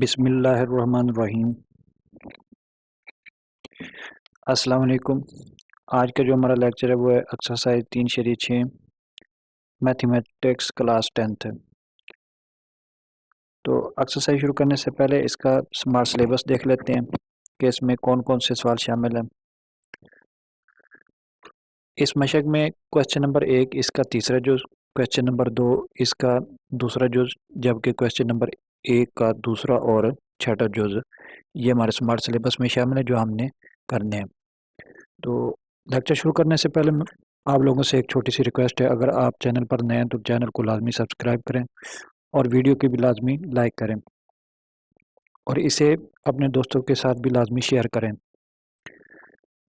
बिस्मिल्लाहिर्रहमानिर्रहीम। अस्सलाम वालेकुम। आज का जो हमारा लेक्चर है वो है एक्सरसाइज 3/6 मैथमेटिक्स क्लास 10th। तो एक्सरसाइज शुरू करने से पहले इसका स्मार्ट सिलेबस देख लेते हैं कि इसमें कौन कौन से सवाल शामिल हैं। इस मशक में क्वेश्चन नंबर 1 इसका तीसरा जुज, क्वेश्चन नंबर 2 इसका दूसरा जुज, जबकि क्वेश्चन नंबर 1 का दूसरा और छठा जुज ये हमारे स्मार्ट सिलेबस में शामिल है जो हमने करने हैं। तो लेक्चर शुरू करने से पहले आप लोगों से एक छोटी सी रिक्वेस्ट है, अगर आप चैनल पर नए हैं तो चैनल को लाजमी सब्सक्राइब करें और वीडियो की भी लाजमी लाइक करें और इसे अपने दोस्तों के साथ भी लाजमी शेयर करें।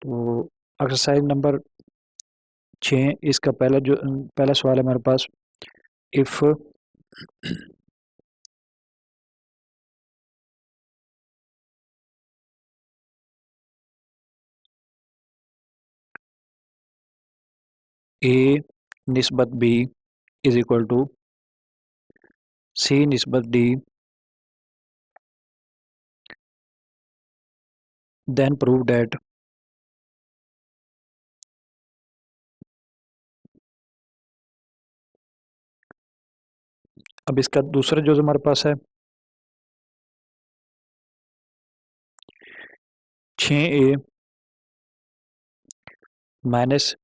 तो एक्सरसाइज नंबर 6 इसका पहला सवाल है हमारे पास। इफ़ ए निस्बत b is equal to c निस्बत डी, देन प्रूव डैट अब इसका दूसरा जो हमारे पास है 6a माइनस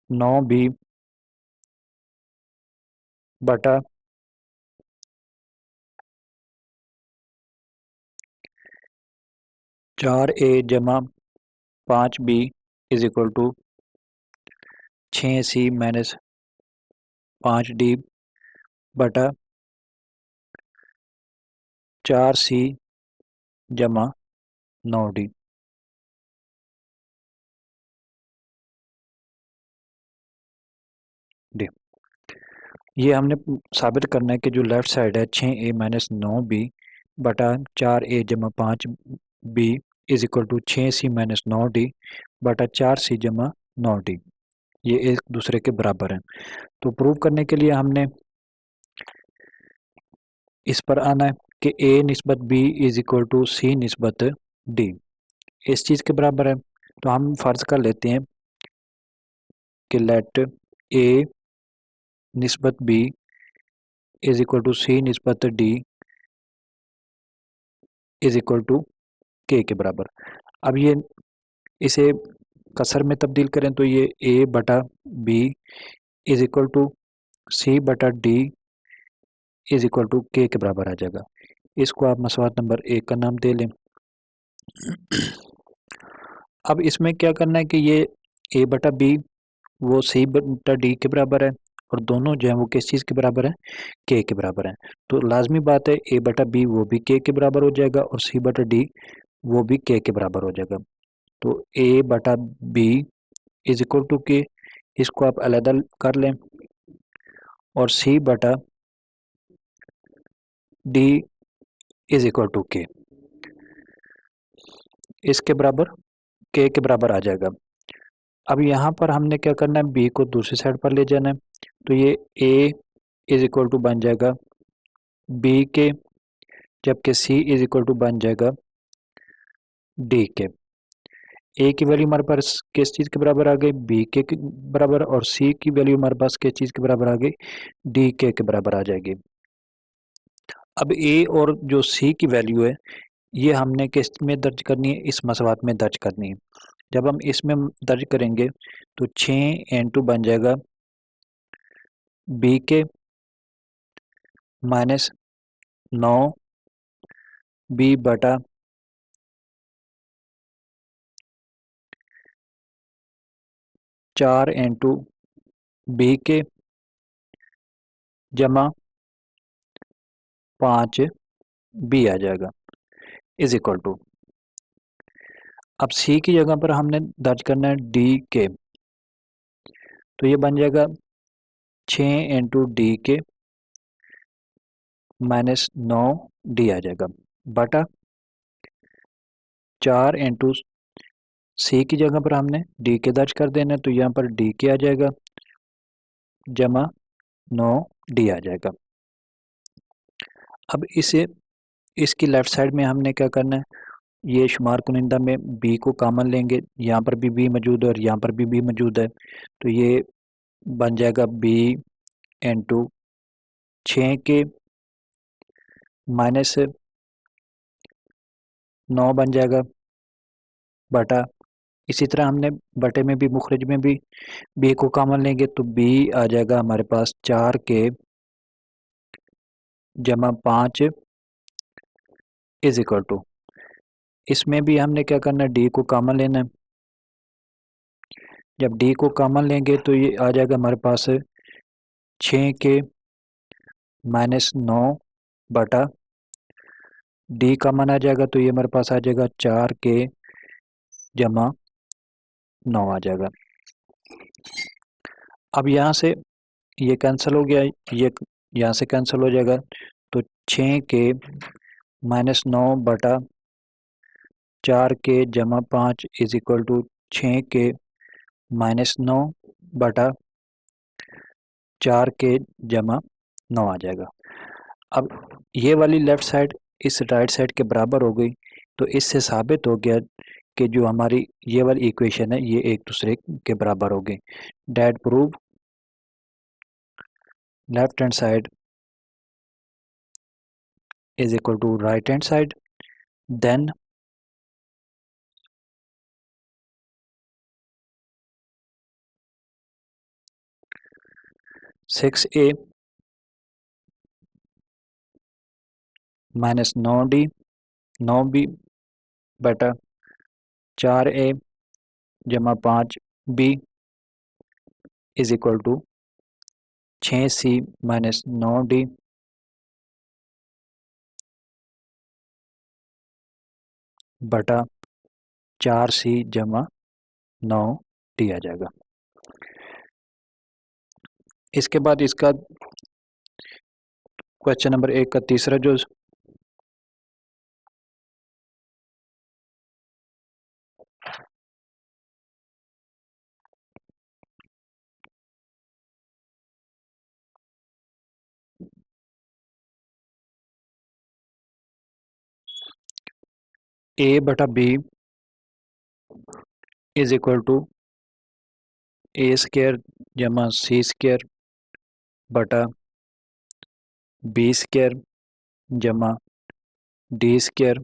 9b बटा 4a जमा 5b is equal to 6c minus 5d बटा 4c जमा 9d। ये हमने साबित करना है कि जो लेफ्ट साइड है 6a माइनस 9b बटा 4a जमा 5b is equal to 6c minus 9d बटा 4c जमा 9d, ये एक दूसरे के बराबर हैं। तो प्रूव करने के लिए हमने इस पर आना है कि a निस्बत b is equal to c निस्बत d इस चीज़ के बराबर है। तो हम फर्ज कर लेते हैं कि लेट a निस्बत b is equal to c निस्बत d is equal to k के बराबर। अब ये इसे कसर में तब्दील करें तो ये a बटा b is equal to c बटा d is equal to k के बराबर आ जाएगा। इसको आप मसवात नंबर 1 का नाम दे लें। अब इसमें क्या करना है कि ये a बटा b वो c बटा d के बराबर है और दोनों जो है वो किस चीज़ के बराबर है, k के बराबर है। तो लाजमी बात है a बटा b वो भी k के बराबर हो जाएगा और c बटा d वो भी k के बराबर हो जाएगा। तो a बटा b is equal to k, इसको आप अलग कर लें और c बटा d is equal to k इसके बराबर k के बराबर आ जाएगा। अब यहाँ पर हमने क्या करना है, b को दूसरी साइड पर ले जाना है। तो ये a इज इक्वल टू बन जाएगा b के, जबकि c इज इक्वल टू बन जाएगा d के। a की वैल्यू हमारे पास किस चीज़ के बराबर आ गई, b के बराबर, और c की वैल्यू हमारे पास किस चीज़ के बराबर आ गई, d के बराबर आ जाएगी। अब a और जो c की वैल्यू है ये हमने किस में दर्ज करनी है, इस मसवात में दर्ज करनी है। जब हम इसमें दर्ज करेंगे तो 6 इंटू बन जाएगा b के माइनस 9b बटा 4 इंटू b के जमा 5b आ जाएगा इज इक्वल टू। अब c की जगह पर हमने दर्ज करना है d के, तो ये बन जाएगा 6 इंटू डी के माइनस 9d आ जाएगा बटा 4 इंटू सी की जगह पर हमने डी के दर्ज कर देना है, तो यहाँ पर डी के आ जाएगा जमा 9d आ जाएगा। अब इसे इसकी लेफ्ट साइड में हमने क्या करना है, ये शुमार कुनिंदा में बी को कॉमन लेंगे, यहाँ पर भी बी मौजूद है और यहाँ पर भी बी मौजूद है, तो ये बन जाएगा बी इंटू 6 के माइनस 9 बन जाएगा बटा, इसी तरह हमने बटे में भी मुखरज में भी बी को कॉमन लेंगे तो बी आ जाएगा हमारे पास 4 के जमा 5 इज इक्वल टू, इसमें भी हमने क्या करना है, डी को कॉमन लेना है। जब डी को कॉमन लेंगे तो ये आ जाएगा हमारे पास 6 के माइनस 9 बटा, डी कॉमन आ जाएगा तो ये हमारे पास आ जाएगा 4 के जमा 9 आ जाएगा। अब यहाँ से ये कैंसिल हो गया, ये यहाँ से कैंसिल हो जाएगा, तो 6 के माइनस 9 बटा 4 के जमा 5 इज इक्वल टू 6 के माइनस 9 बटा 4 के जमा 9 आ जाएगा। अब ये वाली लेफ्ट साइड इस राइट साइड के बराबर हो गई, तो इससे साबित हो गया कि जो हमारी ये वाली इक्वेशन है ये एक दूसरे के बराबर हो गई। That prove left hand side is equal to right hand side, then six A minus 9d 9b बटा 4a जमा 5b is equal to 6c minus 9d बटा 4c जमा 9d आ जाएगा। इसके बाद इसका क्वेश्चन नंबर 1 का तीसरा जो a बटा b is equal to A square जमा सी स्क्वायर बटा बी स्क्वायर जमा डी स्क्वायर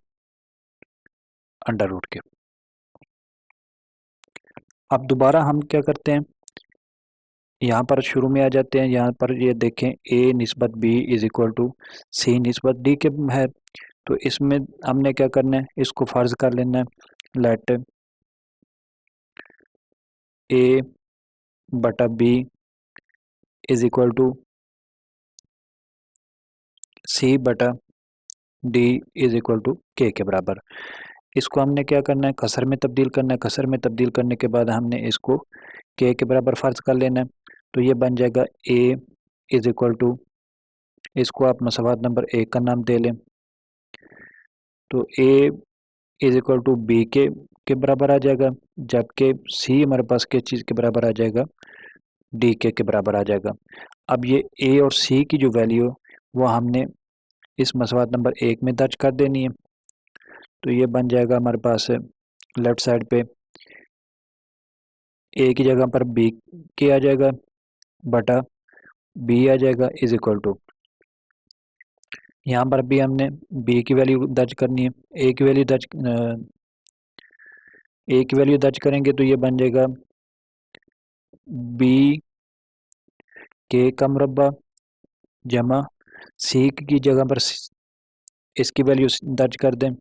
अंडर रूट के। अब दोबारा हम क्या करते हैं, यहाँ पर शुरू में आ जाते हैं, यहाँ पर ये देखें a निस्बत b is equal to c निस्बत d के है, तो इसमें हमने क्या करना है, इसको फर्ज कर लेना है, लेट a बटा b इज इक्वल टू सी बटा डी इज इक्वल टू के बराबर। इसको हमने क्या करना है, कसर में तब्दील करना है, कसर में तब्दील करने के बाद हमने इसको के बराबर फर्ज कर लेना है, तो ये बन जाएगा a इज इक्वल टू, इसको आप मसवाद नंबर 1 का नाम दे लें, तो a is equal to B के बराबर आ जाएगा, जबकि c हमारे पास किस चीज़ के बराबर आ जाएगा, डी के बराबर आ जाएगा। अब ये a और c की जो वैल्यू वो हमने इस मसवाद नंबर 1 में दर्ज कर देनी है, तो ये बन जाएगा हमारे पास लेफ्ट साइड पे a की जगह पर b के आ जाएगा बटा b आ जाएगा इज इक्वल टू, यहाँ पर भी हमने b की वैल्यू दर्ज करनी है, a की वैल्यू दर्ज करेंगे तो ये बन जाएगा b के का मुरब्बा जमा c की जगह पर इसकी वैल्यू दर्ज कर दें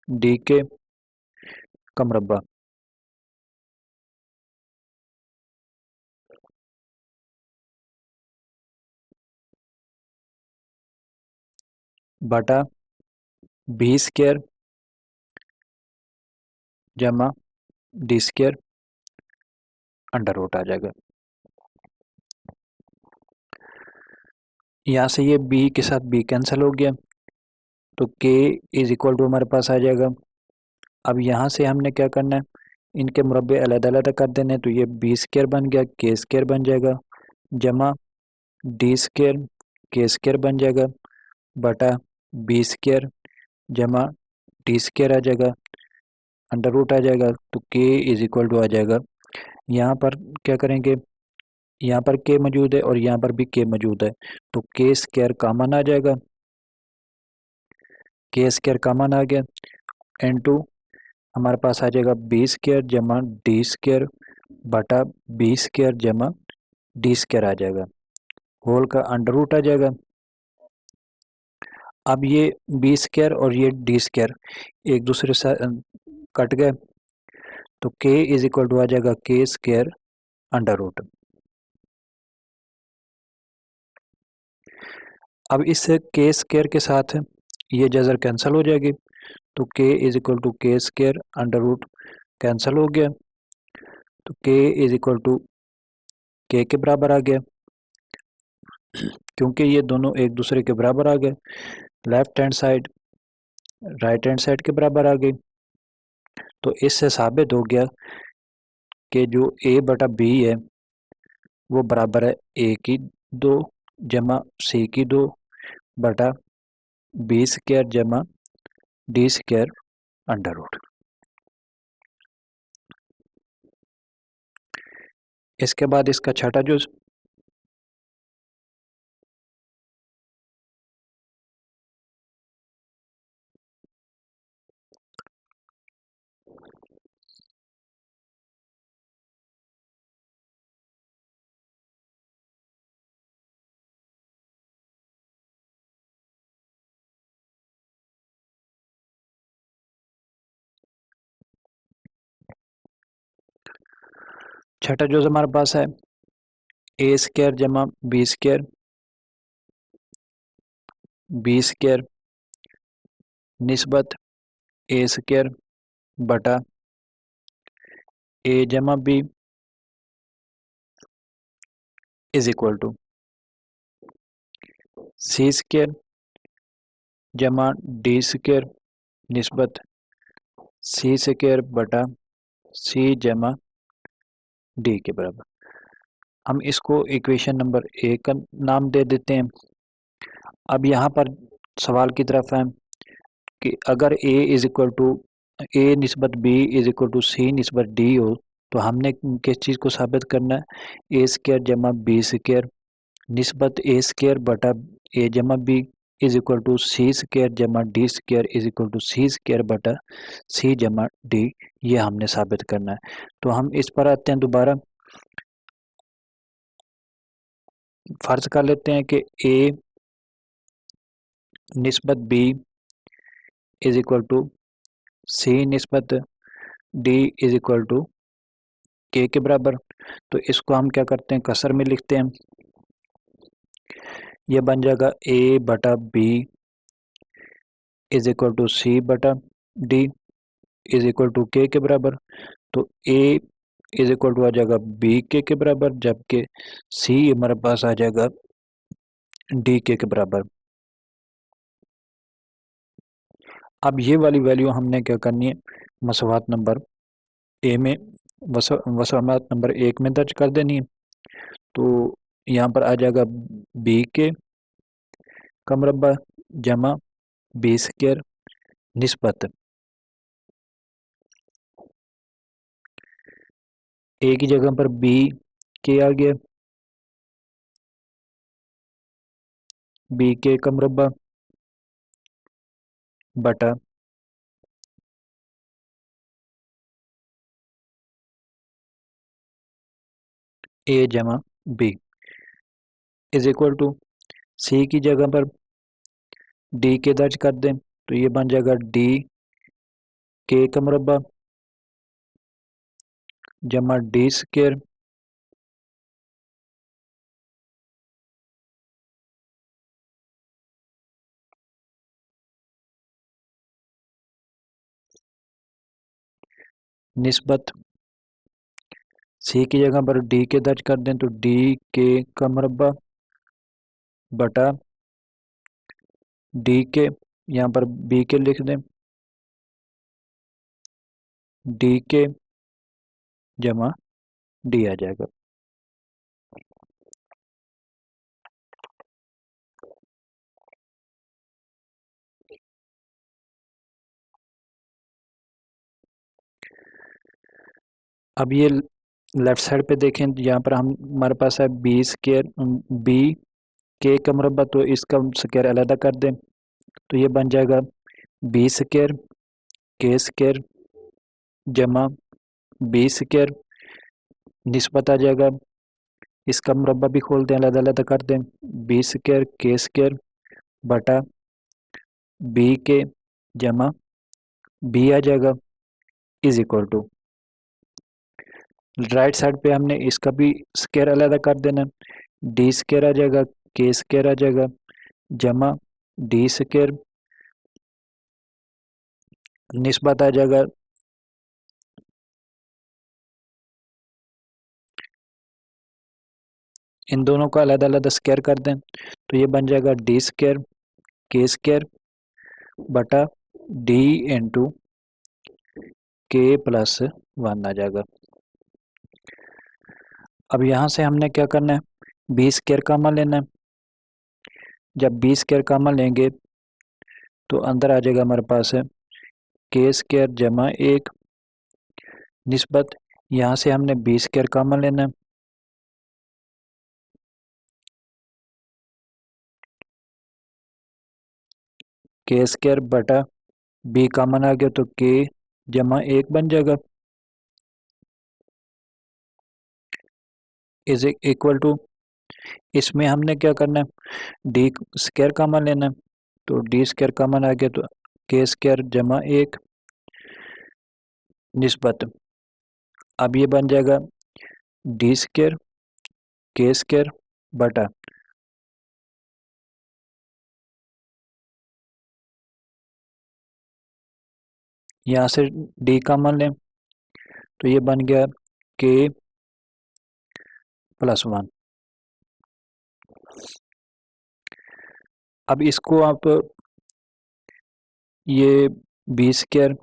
डी के का मुरब्बा बटा बी स्क्वायर जमा डी स्क्वायर अंडर रूट आ जाएगा। यहाँ से ये b के साथ b कैंसिल हो गया, तो k इज इक्वल टू हमारे पास आ जाएगा। अब यहाँ से हमने क्या करना है, इनके मुरब्बे अलग-अलग कर देने, तो ये b स्क्वायर बन गया, k स्क्वायर बन जाएगा जमा डी स्क्वायर के स्क्वायर बन जाएगा बटा बी स्क्वायर जमा डी स्क्वायर आ जाएगा, अंडर रूट आ जाएगा, तो के इज इक्वल टू आ जाएगा। यहाँ पर क्या करेंगे, यहाँ पर के मौजूद है और यहाँ पर भी के मौजूद है, तो के स्क्वायर कॉमन आ जाएगा, के स्क्वायर कॉमन आ गया, इनटू हमारे पास आ जाएगा बी स्क्वायर जमा डी स्क्वायर बटा बी स्क्वायर जमा डी स्क्वायर आ जाएगा, होल का अंडर रूट आ जाएगा। अब ये बी स्क्वायर और ये डी स्क्वायर एक दूसरे से कट गए, तो के इज इक्वल टू आ जाएगा के स्क्वायर अंडर रूट। अब इस के स्क्वायर के साथ ये जजर कैंसिल हो जाएगी, तो के इज इक्वल टू के स्क्वायर अंडर रूट कैंसिल हो गया, तो के इज इक्वल टू के बराबर आ गया, क्योंकि ये दोनों एक दूसरे के बराबर आ गए, left hand side right hand side के बराबर आ गई। तो इससे साबित हो गया कि जो ए बटा बी है वो बराबर है ए की 2 जमा सी की 2 बटा बी स्क्वायर जमा डी स्क्वायर अंडर रूट। इसके बाद इसका छठा जुज, छठा जुज हमारे पास है ए स्क्वायर जमा बी स्क्वायर निस्बत ए स्क्वायर बटा ए जमा B is equal to C square जमा डी स्क्वायर निस्बत सी स्क्वायर बटा सी जमा डी के बराबर। हम इसको इक्वेशन नंबर 1 का नाम दे देते हैं। अब यहाँ पर सवाल की तरफ है कि अगर a is equal to a निस्बत b is equal to c निस्बत डी हो, तो हमने किस चीज़ को साबित करना है, ए स्क्वायर जमा बी स्क्वायर निस्बत ए स्क्वायर बटा ए जमा B is equal to C square जमा D square is equal to C square बटा सी जमा डी, ये हमने साबित करना है। तो हम इस पर आते हैं दोबारा, फर्ज कर लेते हैं कि ए निस्बत b is equal to c निस्बत डी इज इक्वल टू के बराबर। तो इसको हम क्या करते हैं, कसर में लिखते हैं, ये बन जाएगा ए बटा बी इज इक्वल टू सी बटा डी इज इक्वल टू के बराबर। तो ए इज इक्वल टू आ जाएगा बी के बराबर, जबकि सी हमारे पास आ जाएगा डी के बराबर। अब ये वाली वैल्यू हमने क्या करनी है, मसवात नंबर ए में मसवात नंबर 1 में दर्ज कर देनी है। तो यहाँ पर आ जाएगा बी के का मुरब्बा जमा बी स्क्वायर निस्बत ए की जगह पर बी के आ गया, बी के का मुरब्बा बटा ए जमा बी इज इक्वल टू सी की जगह पर डी के दर्ज कर दें, तो ये बन जाएगा डी के का मुरब्बा जमा डी स्क्वायर निस्बत सी की जगह पर डी के दर्ज कर दें, तो डी के का मुरब्बा बटा डी के, यहाँ पर बी के लिख दें, डी के जमा डी आ जाएगा। अब ये लेफ्ट साइड पे देखें, यहाँ पर हमारे पास है बी स्क्वायर बी के का मुरब्बा, तो इसका स्क्वायर अलग कर दें तो ये बन जाएगा बी स्क्वायर के स्क्वायर जमा बी स्क्वायर, निस्बत आ जाएगा, इसका मुरब्बा भी खोल दें, अलग अलग कर दें, बी स्क्वायर के स्क्वायर बटा बी के जमा बी आ जाएगा is equal to, right side पे हमने इसका भी स्क्वायर अलग कर देना, डी स्क्वायर आ जाएगा के स्क्वायर आ जाएगा जमा डी स्क्वायर, निस्बत आ जाएगा इन दोनों का अलग अलग स्क्वायर कर दें तो ये बन जाएगा डी स्क्वायर के स्क्वायर बटा डी इंटू के प्लस 1 आ जाएगा। अब यहाँ से हमने क्या करना है, बी स्क्वायर कॉमन लेना है, जब बी स्क्वायर कॉमन लेंगे तो अंदर आ जाएगा हमारे पास है के स्क्वायर जमा 1 निस्बत, यहाँ से हमने बी स्क्वायर कॉमन लेना है, के स्क्वायर बटा बी कॉमन आ गया तो के जमा 1 बन जाएगा इज इक्वल टू, इसमें हमने क्या करना है डी स्क्वायर कॉमन लेना है तो डी स्क्वायर कॉमन आ गया तो के स्क्वायर जमा 1 निस्बत, अब ये बन जाएगा डी स्क्वायर के स्क्वायर बटा यहाँ से डी कॉमन लें तो ये बन गया के प्लस 1। अब इसको आप ये बी स्क्वायर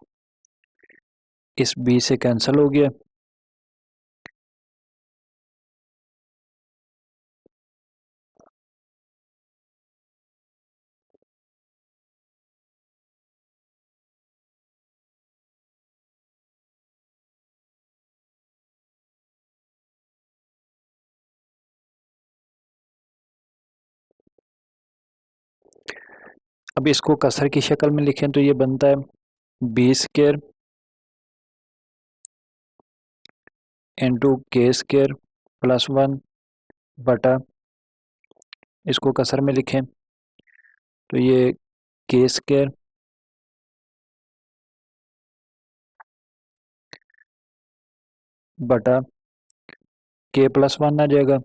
इस बी से कैंसिल हो गया, अब इसको कसर की शक्ल में लिखें तो ये बनता है बी स्क्वायर इंटू के स्क्वायर प्लस 1 बटा, इसको कसर में लिखें तो ये के स्क्वायर बटा के प्लस 1 आ जाएगा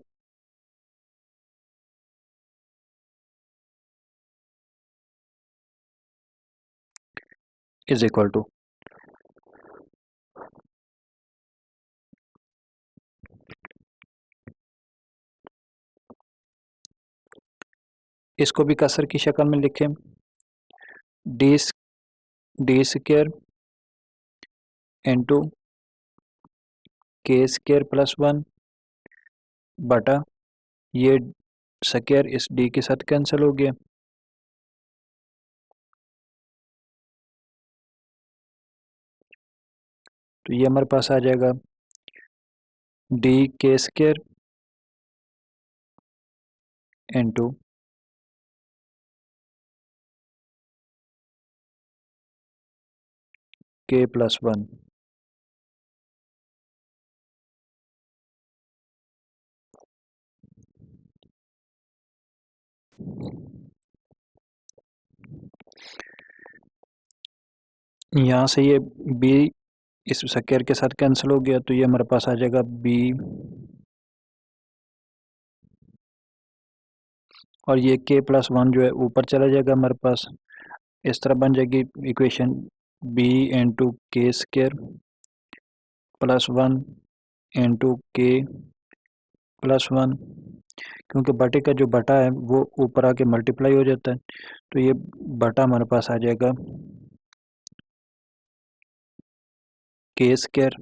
इज इक्वल टू, इसको भी कसर की शक्ल में लिखें डी डी स्क्वायर इंटू के स्क्वायर प्लस 1 बटा ये स्क्वायर इस डी के साथ कैंसिल हो गया तो ये हमारे पास आ जाएगा डी के स्क्वायर इंटू के प्लस 1। यहाँ से ये बी इस स्क्वायर के साथ कैंसिल हो गया तो ये हमारे पास आ जाएगा बी और ये के प्लस 1 जो है ऊपर चला जाएगा हमारे पास, इस तरह बन जाएगी इक्वेशन बी इंटू के स्क्वायर प्लस 1 इंटू के प्लस 1, क्योंकि बटे का जो बटा है वो ऊपर आके मल्टीप्लाई हो जाता है तो ये बटा हमारे पास आ जाएगा के स्क्वायर,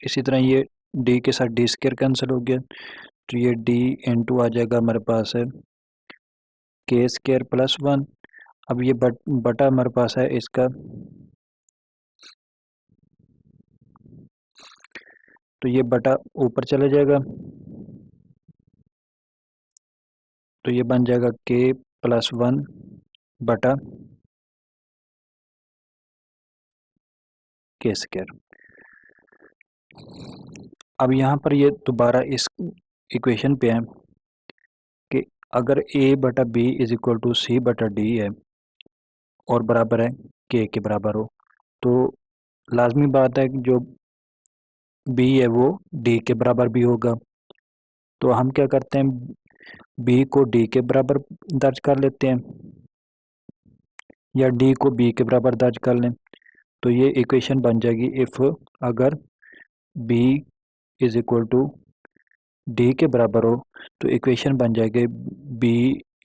इसी तरह ये डी के साथ डी स्क्वायर कैंसिल हो गया तो ये डी इंटू आ जाएगा हमारे पास है के स्क्वायर प्लस 1, अब ये बटा हमारे पास है इसका तो ये बटा ऊपर चला जाएगा, तो ये बन जाएगा k+1 बटा k²। अब यहाँ पर ये दोबारा इस इक्वेशन पे है कि अगर a बटा b is equal to c बटा d है और बराबर है k के बराबर हो, तो लाजमी बात है कि जो b है वो d के बराबर भी होगा। तो हम क्या करते हैं, b को d के बराबर दर्ज कर लेते हैं या d को b के बराबर दर्ज कर लें। तो ये इक्वेशन बन जाएगी इफ़ अगर b is equal to d के बराबर हो, तो इक्वेशन बन जाएगी b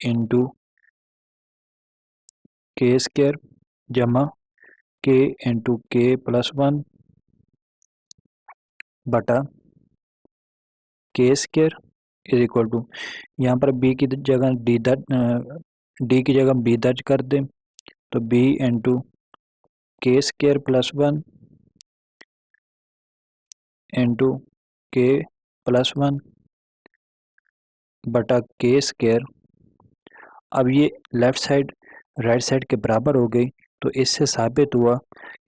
इंटू k² जमा k इंटू k+1 बटा k² इज इक्वल टू, यहाँ पर b की जगह d की जगह b दर्ज कर दें, तो b into k² + 1 into k+1 बटा k²। अब ये लेफ़्ट साइड राइट साइड के बराबर हो गई, तो इससे साबित हुआ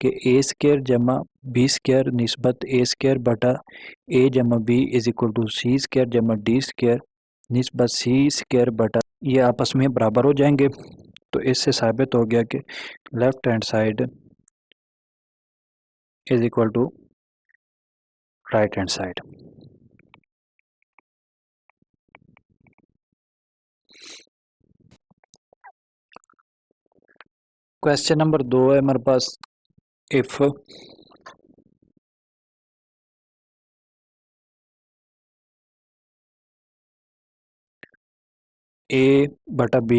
कि a² जमा b² निस्बत a² बटा a जमा b is equal to c² जमा d² निस्बत c² बटा, ये आपस में बराबर हो जाएंगे। तो इससे साबित हो गया कि left hand side is equal to right hand side. Question number 2 है हमारे पास, इफ a बटा b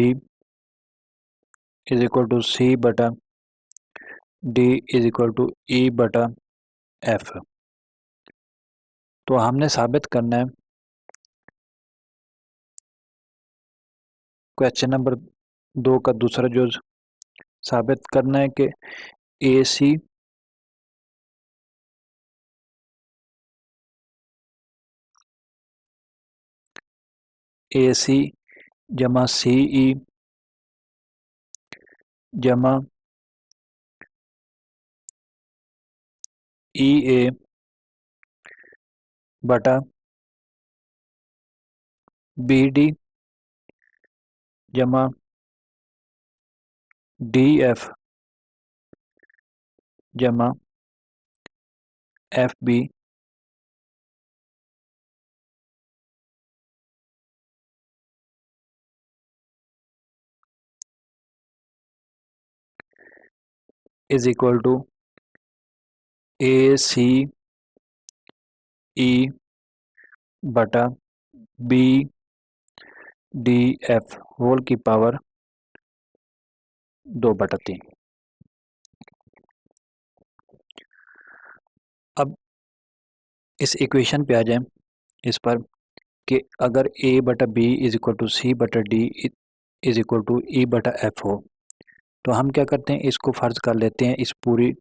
is equal to c बटा d is equal to e बटा f। तो हमने साबित करना है, क्वेश्चन नंबर 2 का दूसरा जो साबित करना है कि AC जमा CE जमा EA बटा BD जमा DF जमा FB is equal to ACE बटा BDF होल की पावर 2/3। अब इस इक्वेशन पे आ जाएं, इस पर कि अगर a बटा b is equal to c बटा d is equal to e बटा f हो, तो हम क्या करते हैं, इसको फर्ज कर लेते हैं इस पूरी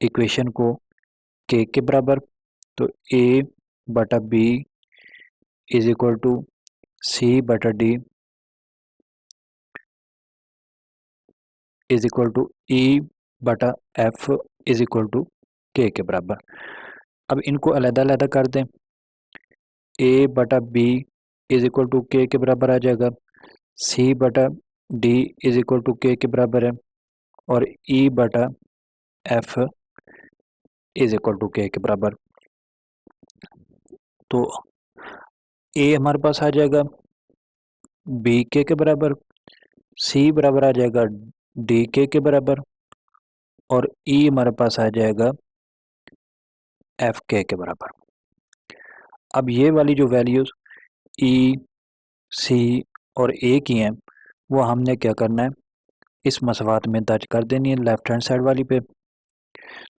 इक्वेशन को k के बराबर। तो a बटा b is equal to c बटा d is equal to e बटा f is equal to k के बराबर। अब इनको अलग-अलग कर दें, a बटा b is equal to k के बराबर आ जाएगा, c बटा d is equal to k के बराबर है, और e बटा f is equal to k के बराबर। तो a हमारे पास आ जाएगा b k के बराबर, c बराबर आ जाएगा d k के बराबर, और e हमारे पास आ जाएगा f k के बराबर। अब ये वाली जो वैल्यूज e c और a की हैं, वो हमने क्या करना है, इस मसवात में दर्ज कर देनी है लेफ्ट हैंड साइड वाली पे।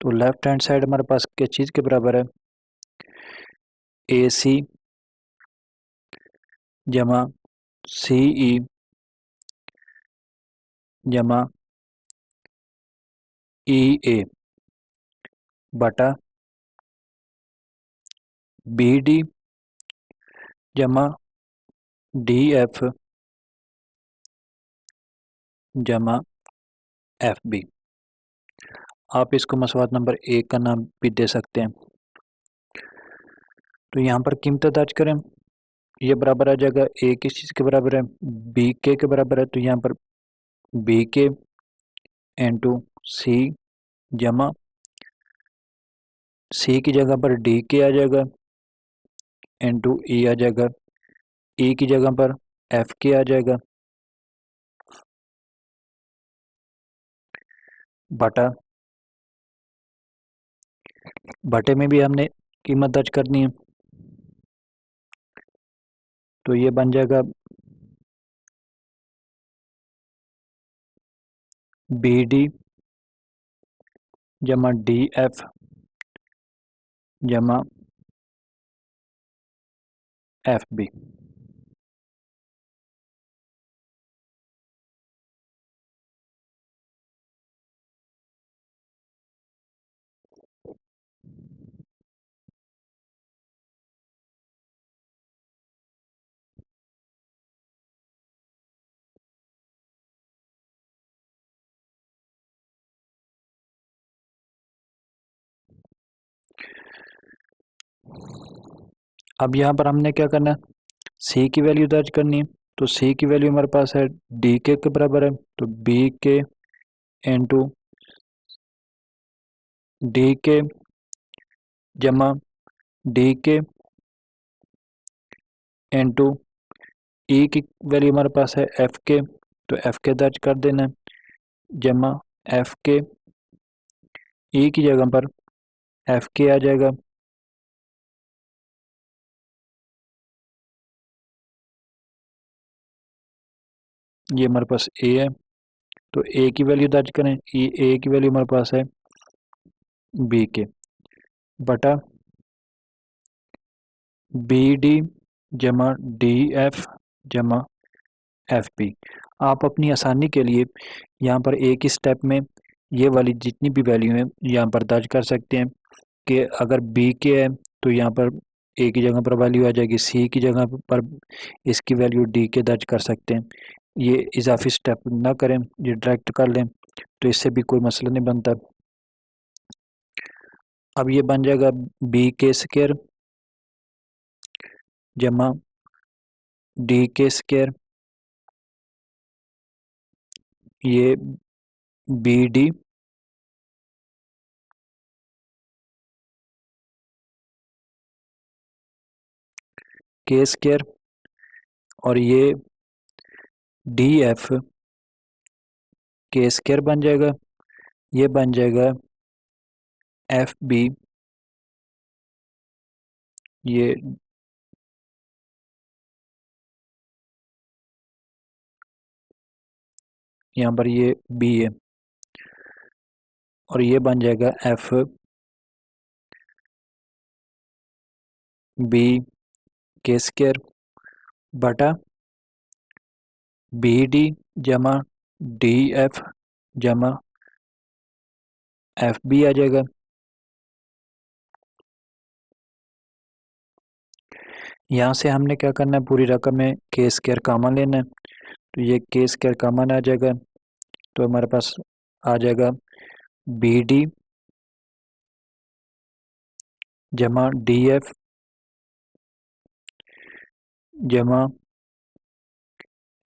तो लेफ्ट हैंड साइड हमारे पास किस चीज़ के बराबर है, AC जमा CE जमा EA बटा बी डी जमा डी एफ जमा एफ बी। आप इसको मसवाद नंबर 1 का नाम भी दे सकते हैं। तो यहाँ पर कीमतें दर्ज करें। ये बराबर आ जाएगा ए किस चीज़ के बराबर है, बी के बराबर है। तो यहाँ पर बी के इंटू सी जमा सी की जगह पर डी के आ जाएगा इंटू ई आ जाएगा, ई की जगह पर एफ के आ जाएगा बटा, बटे में भी हमने कीमत दर्ज करनी है। तो ये बन जाएगा बी डी जमा डी एफ जमा एफ बी। अब यहाँ पर हमने क्या करना है, सी की वैल्यू दर्ज करनी है। तो सी की वैल्यू हमारे पास है डी के बराबर है। तो बी के इंटू डी के जमा डी के इंटू ई की वैल्यू हमारे पास है एफ के। तो एफ के दर्ज कर देना जमा एफ के, ई की जगह पर एफ के आ जाएगा ये हमारे पास ए है। तो ए की वैल्यू दर्ज करें, ए की वैल्यू हमारे पास है बी के बटा बी डी जमा डी एफ जमा एफ बी। आप अपनी आसानी के लिए यहाँ पर एक ही स्टेप में ये वाली जितनी भी वैल्यू है यहाँ पर दर्ज कर सकते हैं कि अगर बी के है तो यहाँ पर ए की जगह पर वैल्यू आ जाएगी, सी की जगह पर इसकी वैल्यू डी के दर्ज कर सकते हैं। ये इजाफी स्टेप ना करें, ये डायरेक्ट कर लें तो इससे भी कोई मसला नहीं बनता। अब ये बन जाएगा बी के स्क्वायर जमा डी के स्क्वायर, ये बी डी के स्क्वायर और ये डी एफ के स्क्वायर बन जाएगा। ये बन जाएगा एफ बी, ये यहाँ पर ये बी है और ये बन जाएगा एफ बी के स्क्वायर बटा बी डी जमा डी एफ जमा एफ बी आ जाएगा। यहाँ से हमने क्या करना है, पूरी रकम में के स्क्वायर कॉमन लेना है। तो ये के स्क्वायर कॉमन आ जाएगा तो हमारे पास आ जाएगा बी डी जमा डी एफ जमा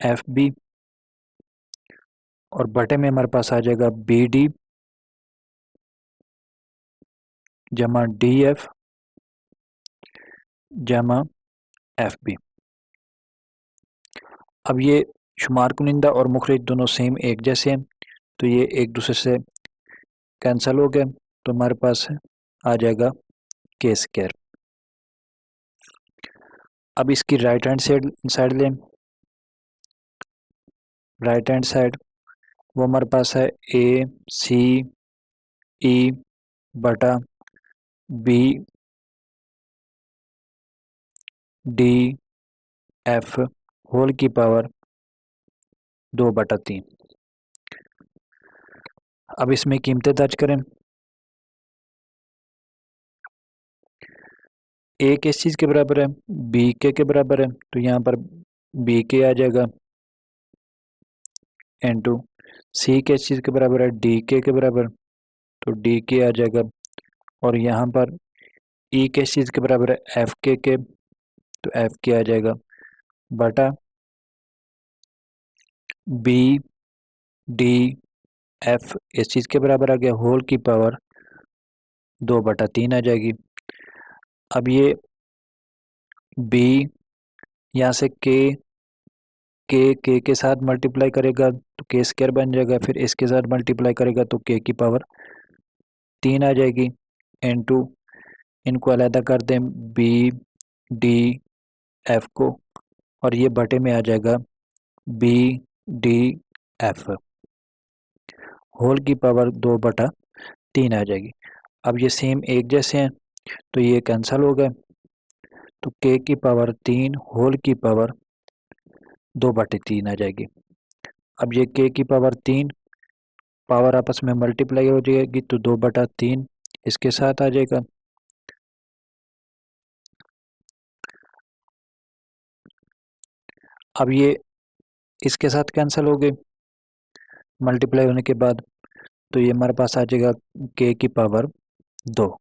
एफ बी और बटे में हमारे पास आ जाएगा बी डी जमा डी एफ जमा एफ बी। अब ये शुमार कुनिंदा और मुखरिज दोनों सेम एक जैसे हैं तो ये एक दूसरे से कैंसिल हो गए तो हमारे पास आ जाएगा के स्क्वायर। अब इसकी राइट हैंड साइड लें, राइट हैंड साइड वो हमारे पास है ए सी ई बटा बी डी एफ होल की पावर 2/3। अब इसमें कीमतें दर्ज करें। ए किस चीज़ के बराबर है, बी के बराबर है, तो यहाँ पर बी के आ जाएगा इनटू सी किस चीज़ के बराबर है, डी के बराबर, तो डी के आ जाएगा। और यहाँ पर ई किस चीज़ के बराबर है, एफ के, तो एफ के आ जाएगा बटा बी डी एफ इस चीज़ के बराबर आ गया, होल की पावर 2/3 आ जाएगी। अब ये बी यहाँ से के साथ मल्टीप्लाई करेगा तो के स्क्वायर बन जाएगा, फिर इसके साथ मल्टीप्लाई करेगा तो के की पावर 3 आ जाएगी इनटू, इनको अलहदा कर दें बी डी एफ को, और ये बटे में आ जाएगा बी डी एफ होल की पावर 2/3 आ जाएगी। अब ये सेम एक जैसे हैं तो ये कैंसिल हो गए, तो के की पावर 3 होल की पावर 2/3 आ जाएगी। अब ये के की पावर 3 पावर आपस में मल्टीप्लाई हो जाएगी तो 2/3 इसके साथ आ जाएगा। अब ये इसके साथ कैंसिल हो गए मल्टीप्लाई होने के बाद, तो ये हमारे पास आ जाएगा के की पावर 2।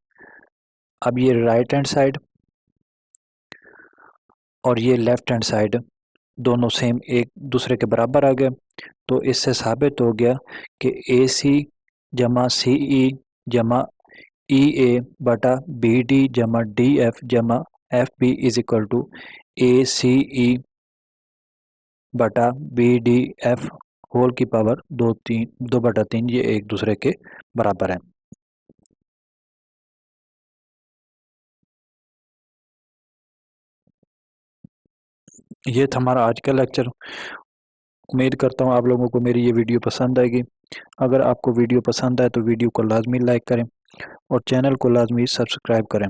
अब ये राइट हैंड साइड और ये लेफ्ट हैंड साइड दोनों सेम एक दूसरे के बराबर आ गए, तो इससे साबित हो गया कि ए सी जमा सी ई जमा ई ए बटा बी डी जमा डी एफ जमा f b is equal to a c e बटा बी डी एफ होल की पावर 2/3 ये एक दूसरे के बराबर है। ये था हमारा आज का लेक्चर। उम्मीद करता हूँ आप लोगों को मेरी ये वीडियो पसंद आएगी। अगर आपको वीडियो पसंद आए तो वीडियो को लाजमी लाइक करें और चैनल को लाजमी सब्सक्राइब करें।